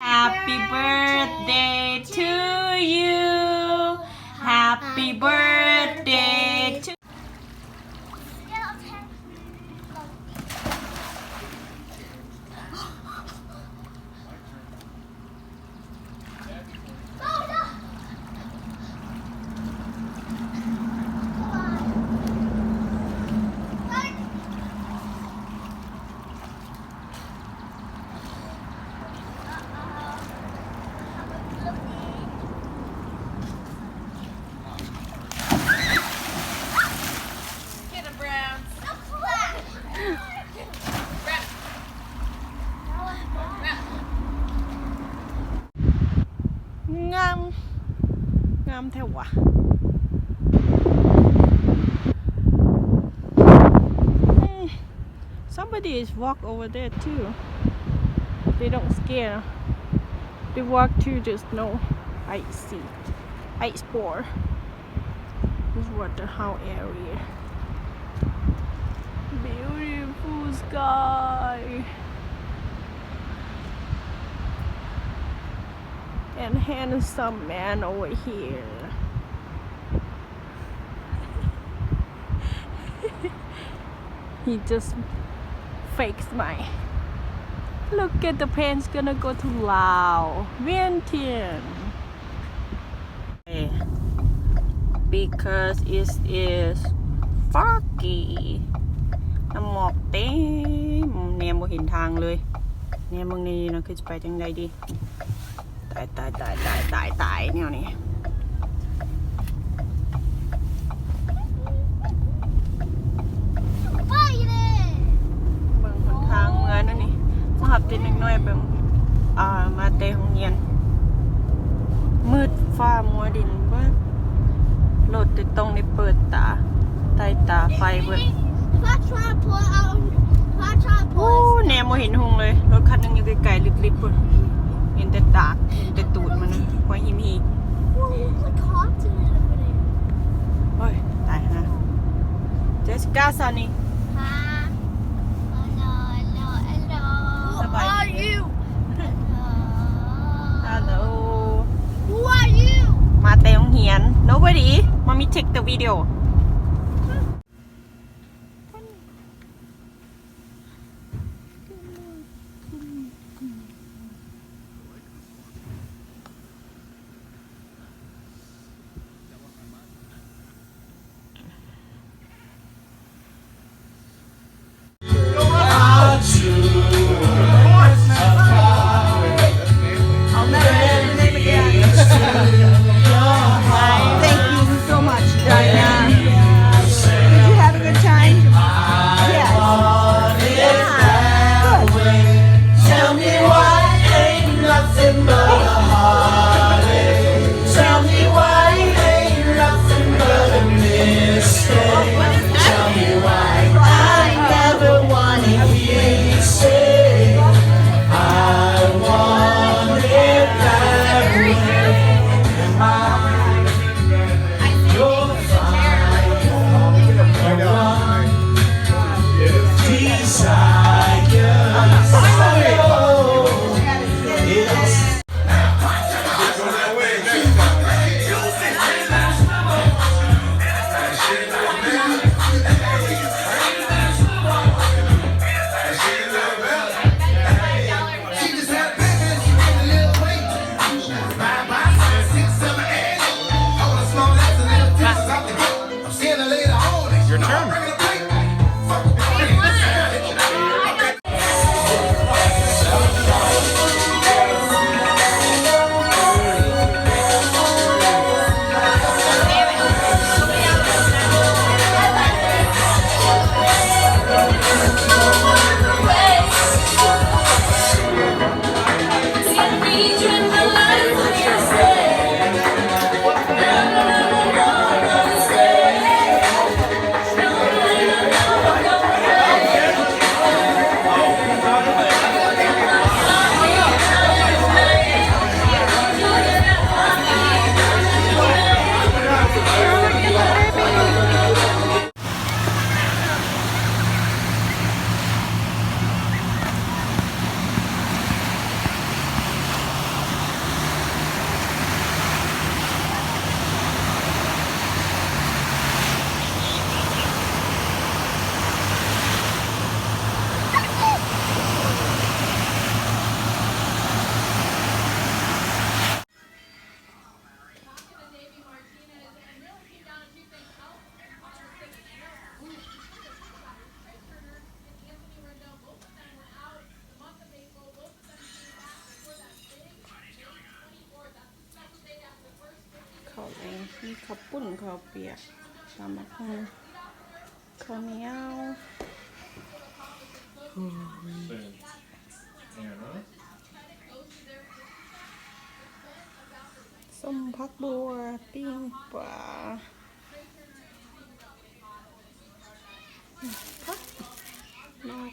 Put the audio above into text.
Happy birthday to you. Happy birthday toงามแท้วะ Somebody is walk over there too. They don't scare. They walk to the snow. I see. Ice bore. This is what the house area. Beautiful sky. And handsome man over here. He just fake smile. Look at the plane's gonna go to Laos, Vientiane. Because it is foggy. น้ำหมอกเต็มแนมบ่เห็นทางเลยแนมเมืองนี้นะคือจะไปจังใดดีตายแนวนี้บางคนทางเมืองนั่นนี่สหับเต็นน้อยๆแบบมาเตะห้องเรียนมืดฟ้ามัวดินเบิดรถติดตรงในเปิดตาใต้ตาไฟเบิดโอ้แนมบ่เห็นหงเลยรถคันนึงอยู่ไกลๆลิบๆพุ่นเห็นแต่ดากเห็นแต่ตูดมันนะควายหิมหีโอ้ยตายนะเจสสิก้าซานี่สบายดี Hello Who are you มาเตะโรงเรียน Nobody Mommy take the video คน ปุ่นข้าวเปียกตำบักหุ่งข้าวเหนียว ส้มพักบัวปิ้งปลาพักนอก